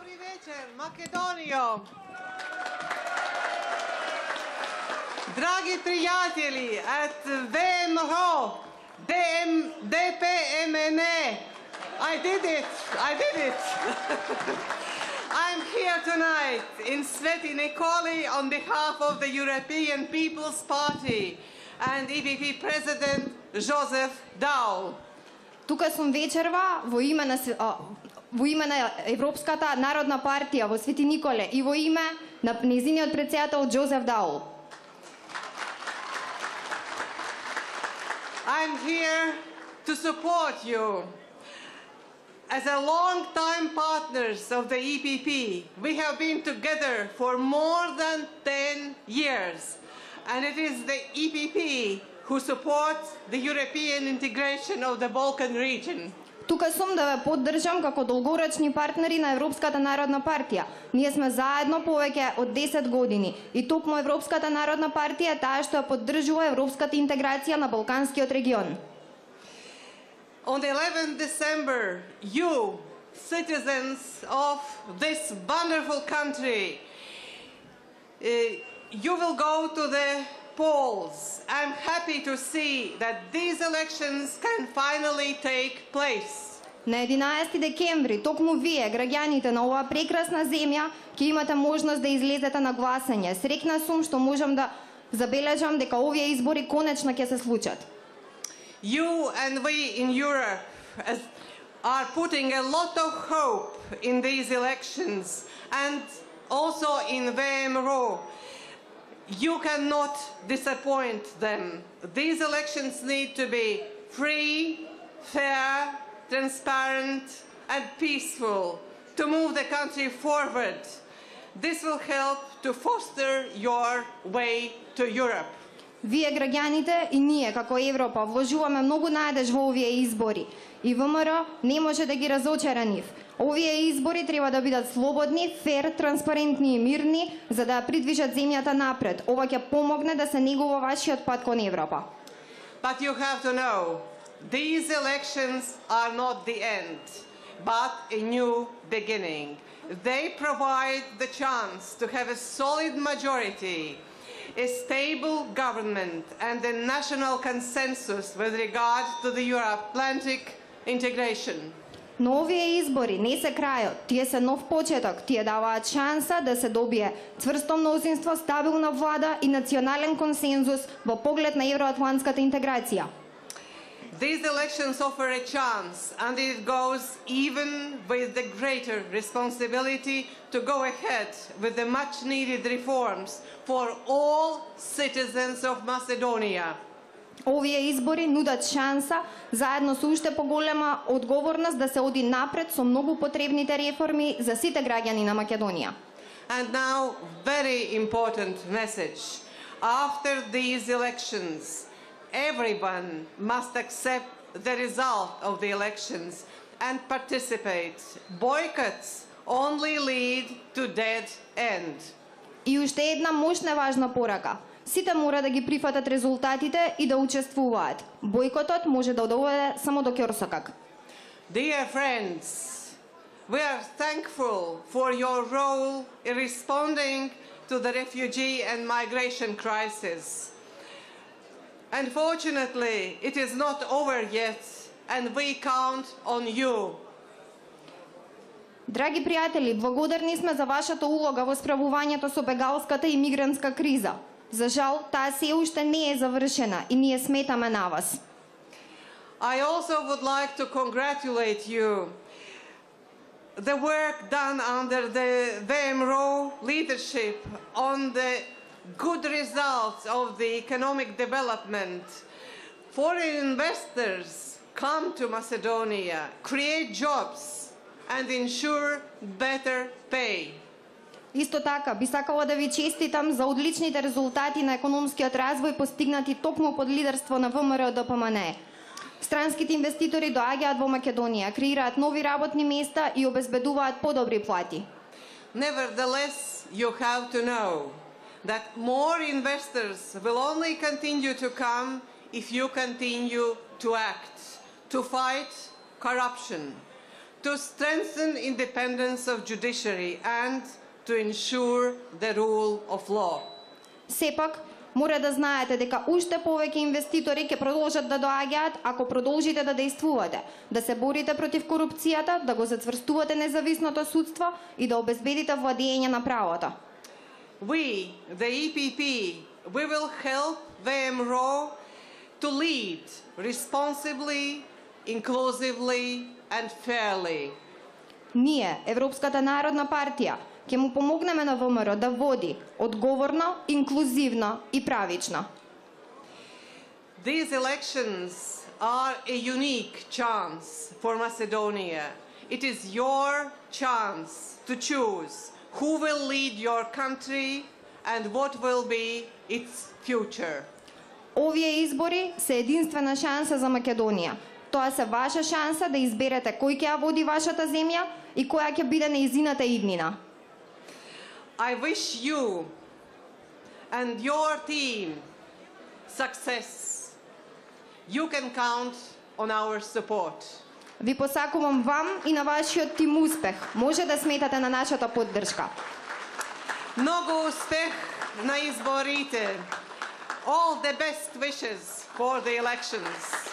Добрый вечер, Македония! Дорогие приятели от ВМРО, ДПМН, I did it! I'm here tonight in Sveti Nikoli on behalf of the European People's Party and EPP President Joseph Daul. Тука сум вечерва во име на Европската народна партија во Свети Николе и во име на нејзиниот претседател Џозеф Даул. I'm here to support you. As a long-time partners of the EPP, we have been together for more than 10 years, and it is the EPP who supports the European integration of the Balkan region. Тука сум да ве поддржам како долгорочни партнери на Европската народна партија. Ние сме заедно повеќе од 10 години и токму Европската народна партија е таа што ја поддржува европската интеграција на Балканскиот регион. On the 11th December, you, citizens of this wonderful country, you will go to the polls. I'm happy to see that these elections can finally take place. На 11 декември, токму вие, граѓаните на оваа прекрасна земја, ќе имате можност да излезете на гласање. Среќна сум што можам да забележам дека овие избори конечно ќе се случат. You and we in Europe are putting a lot of hope in these elections and also in VMRO. You cannot disappoint them. These elections need to be free, fair, transparent and peaceful to move the country forward. This will help to foster your way to Europe. Вие граѓаните и ние како Европа вложуваме многу надеж во овие избори и ВМРО не може да ги разочара нив. Овие избори треба да бидат слободни, фер, транспарентни и мирни за да придвижат земјата напред. Ова ќе помогне да се негува вашиот пат кон Европа. But you have to know, these elections are not the end, but a new beginning. They provide the chance to have a solid majority, a stable government and a national consensus with regard to the Euro-Atlantic integration. Но овие избори не се крајот, тие се нов почеток, тие даваат шанса да се добие цврсто мнозинство, стабилна влада и национален консензус во поглед на евроатлантската интеграција. These elections offer a chance, and it goes even with the greater responsibility to go ahead with the much-needed reforms for all citizens of Macedonia. Овие избори нудат шанса, заедно со уште поголема одговорност да се оди напред со многу потребните реформи за сите граѓани на Македонија. And now, very important message. After these elections, everyone must accept the result of the elections and participate. Boycotts only lead to dead end. И уште една мощна важна порака. Сите мора да ги прифатат резултатите и да учествуваат. Бојкотот може да доведе само до ќорсокак. Dear friends, we are thankful for your role in responding to the refugee and migration crisis. Unfortunately, it is not over yet, and we count on you. Драги пријатели, благодарни сме за вашата улога во справувањето со бегалската и мигрантска криза. За жал, таа се уште не е завршена и ние сметаме на вас. I also would like to congratulate you. The work done under the VMRO leadership on the good results of the economic development. Foreign investors come to Macedonia, create jobs and ensure better pay. Исто така, би сакала да ви честитам за одличните резултати на економскиот развој постигнати токму под лидерство на ВМРО ДПМН. Странските инвеститори доаѓаат во Македонија, креираат нови работни места и обезбедуваат подобри плати. Nevertheless, you have to know that more investors will only continue to come if you continue to act, to fight corruption, to strengthen independence of judiciary and to ensure the rule of law. Сепак, мора да знаете дека уште повеќе инвеститори ќе продолжат да доаѓаат ако продолжите да действувате, да се борите против корупцијата, да го зацврстувате независното судство и да обезбедите владење на правото. We, the EPP, we will help VMRO to lead responsibly, inclusively and fairly. Ние, Европската народна партија, ќе му помогнеме на ВМРО да води одговорно, инклузивно и правично. These elections are a unique chance for Macedonia. It is your chance to choose who will lead your country and what will be its future. Овие избори се единствена шанса за Македонија. Тоа се ваша шанса да изберете кој ќе ја води вашата земја и која ќе биде нејзината иднина. I wish you and your team success. You can count on our support. Ви посакувам вам и на вашиот тим успех. Може да сметате на нашата поддршка. Много успех на изборите. All the best wishes for the elections.